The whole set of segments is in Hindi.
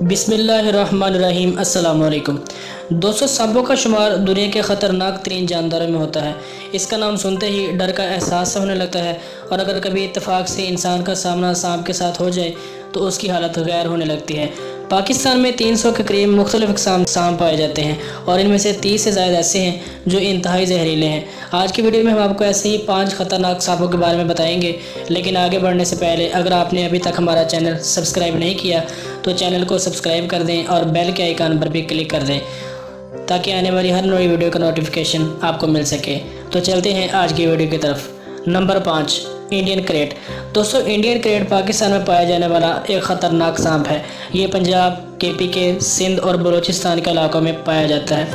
बिस्मिल्लाहिर्रहमानिर्रहीम। अस्सलाम वालेकुम दोस्तों, सांपों का शुमार दुनिया के ख़तरनाक तरीन जानदारों में होता है। इसका नाम सुनते ही डर का एहसास होने लगता है और अगर कभी इत्तेफाक से इंसान का सामना सांप के साथ हो जाए तो उसकी हालत गैर होने लगती है। पाकिस्तान में 300 के करीब मुख्तलिफ अक़साम सांप पाए जाते हैं और इनमें से 30 से ज़्यादा ऐसे हैं जो इंतहाई जहरीले हैं। आज की वीडियो में हम आपको ऐसे ही 5 ख़तरनाक सांपों के बारे में बताएंगे, लेकिन आगे बढ़ने से पहले अगर आपने अभी तक हमारा चैनल सब्सक्राइब नहीं किया तो चैनल को सब्सक्राइब कर दें और बेल के आइकन पर भी क्लिक कर दें ताकि आने वाली हर नई वीडियो का नोटिफिकेशन आपको मिल सके। तो चलते हैं आज की वीडियो की तरफ। Number 5, Indian crate. दोस्तों, इंडियन क्रेट पाकिस्तान में पाया जाने वाला एक ख़तरनाक सांप है। ये पंजाब, KPK, सिंध और बलूचिस्तान के इलाकों में पाया जाता है।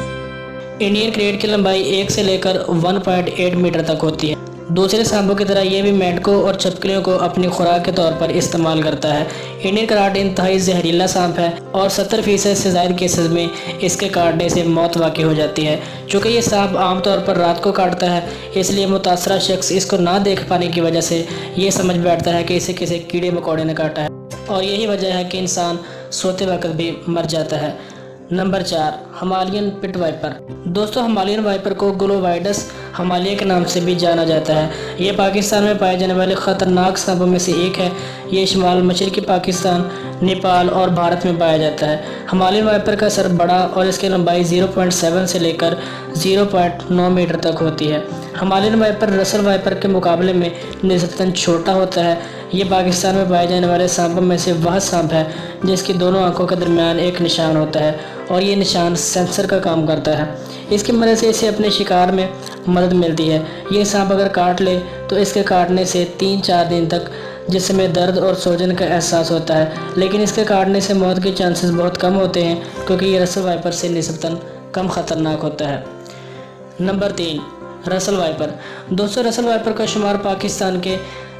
इंडियन क्रेट की लंबाई 1 से लेकर 1.8 मीटर तक होती है। दूसरे सांपों की तरह ये भी मेंढकों और छिपकलियों को अपनी खुराक के तौर पर इस्तेमाल करता है। इंडियन क्रेट इंतहाई जहरीला सांप है और 70% से ज़्यादा केसेस में इसके काटने से मौत वाक़ई हो जाती है। चूँकि ये सांप आमतौर पर रात को काटता है, इसलिए मुतासरा शख्स इसको ना देख पाने की वजह से ये समझ बैठता है कि इसे किसी कीड़े मकोड़े ने काटा है और यही वजह है कि इंसान सोते वक्त भी मर जाता है। Number 4, Himalayan pit viper. दोस्तों, हिमालयन वाइपर को ग्लोवाइडस हिमालय के नाम से भी जाना जाता है। ये पाकिस्तान में पाए जाने वाले ख़तरनाक सांपों में से एक है। ये शुमाल मशरक़ी पाकिस्तान, नेपाल और भारत में पाया जाता है। हिमालयन वाइपर का सर बड़ा और इसकी लंबाई 0.7 से लेकर 0.9 मीटर तक होती है। हिमालयन वाइपर रसल वाइपर के मुकाबले में निस्बतन छोटा होता है। ये पाकिस्तान में पाए जाने वाले सांपों में से वह सांप है जिसकी दोनों आंखों के दरमियान एक निशान होता है और ये निशान सेंसर का काम करता है। इसकी मदद से इसे अपने शिकार में मदद मिलती है। ये सांप अगर काट ले तो इसके काटने से 3-4 दिन तक जिसमें दर्द और सूजन का एहसास होता है, लेकिन इसके काटने से मौत के चांसेस बहुत कम होते हैं क्योंकि ये रसल वाइपर से निस्बतन कम ख़तरनाक होता है। Number 3, Russell viper. दोस्तों, रसल वाइपर का शुमार पाकिस्तान के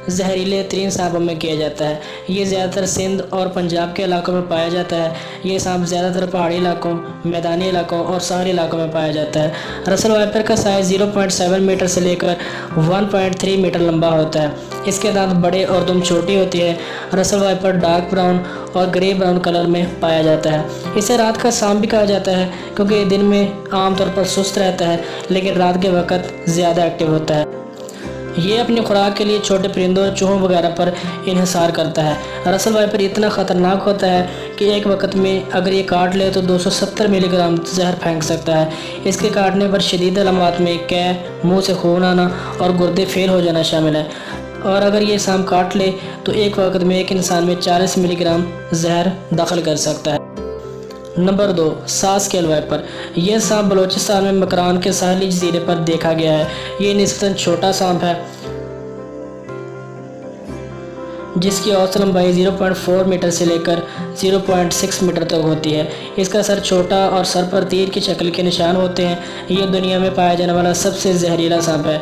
जहरीले तरीन सांपों में किया जाता है। ये ज़्यादातर सिंध और पंजाब के इलाकों में पाया जाता है। ये सांप ज़्यादातर पहाड़ी इलाकों, मैदानी इलाकों और शहरी इलाकों में पाया जाता है। रसल वाइपर का साइज़ 0.7 मीटर से लेकर 1.3 मीटर लंबा होता है। इसके दांत बड़े और दुम छोटी होती है। रसल वाइपर डार्क ब्राउन और ग्रे ब्राउन कलर में पाया जाता है। इसे रात का सांप भी कहा जाता है क्योंकि दिन में आमतौर पर सुस्त रहता है लेकिन रात के वक्त ज़्यादा एक्टिव होता है। ये अपनी खुराक के लिए छोटे परिंदों और चूहों वगैरह पर इन्हिसार करता है। रसल वाइपर इतना ख़तरनाक होता है कि एक वक्त में अगर ये काट ले तो 270 मिलीग्राम जहर फेंक सकता है। इसके काटने पर शदीद अलामात में कै, मुंह से खून आना और गुर्दे फेल हो जाना शामिल है और अगर ये सांप काट ले तो एक वक्त में एक इंसान में 40 मिलीग्राम जहर दाखिल कर सकता है। नंबर 2, सास स्केल वाइपर। यह सांप बलूचिस्तान में मकरान के साहली जजीरे पर देखा गया है। ये निस्बतन छोटा सांप है जिसकी औसत लंबाई 0.4 मीटर से लेकर 0.6 मीटर तक होती है। इसका सर छोटा और सर पर तीर की शक्ल के निशान होते हैं। यह दुनिया में पाया जाने वाला सबसे जहरीला सांप है।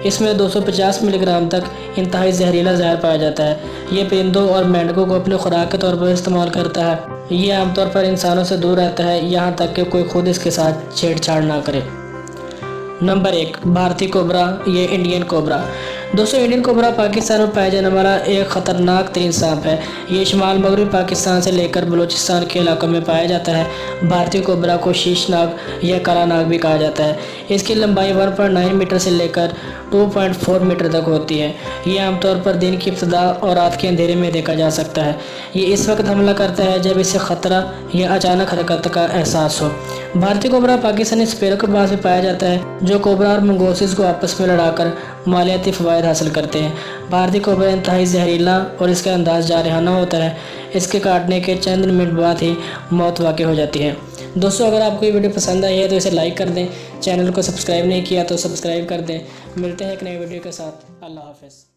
इसमें 250 मिलीग्राम तक इंतहाई जहरीला जहर पाया जाता है। ये परिंदों और मेंढकों को अपने खुराक के तौर पर इस्तेमाल करता है। ये आमतौर पर इंसानों से दूर रहता है, यहाँ तक कि कोई खुद इसके साथ छेड़छाड़ ना करे। नंबर 1, भारतीय कोबरा, ये इंडियन कोबरा। दोस्तों, इंडियन कोबरा पाकिस्तान में पाया जाने वाला एक ख़तरनाक तरीन सांप है। ये शुमाल मगरबी पाकिस्तान से लेकर बलूचिस्तान के इलाकों में पाया जाता है। भारतीय कोबरा को शीशनाग या काला नाग भी कहा जाता है। इसकी लंबाई 1.9 मीटर से लेकर 2.4 मीटर तक होती है। ये आमतौर पर दिन की इब्तिदा और रात के अंधेरे में देखा जा सकता है। ये इस वक्त हमला करता है जब इसे ख़तरा या अचानक हरकत का एहसास हो। भारतीय कोबरा पाकिस्तानी स्पेरो के पास भी पाया जाता है जो कोबरा और मंगोसिस को आपस में लड़ाकर मालियाती फ़वायद हासिल करते हैं। भारतीय कोबरा इंतहाई जहरीला और इसका अंदाज जारहाना होता है। इसके काटने के चंद मिनट बाद ही मौत वाक़ई हो जाती है। दोस्तों, अगर आपको ये वीडियो पसंद आई है तो इसे लाइक कर दें। चैनल को सब्सक्राइब नहीं किया तो सब्सक्राइब कर दें। मिलते हैं एक नई वीडियो के साथ। अल्लाह हाफ़िज़।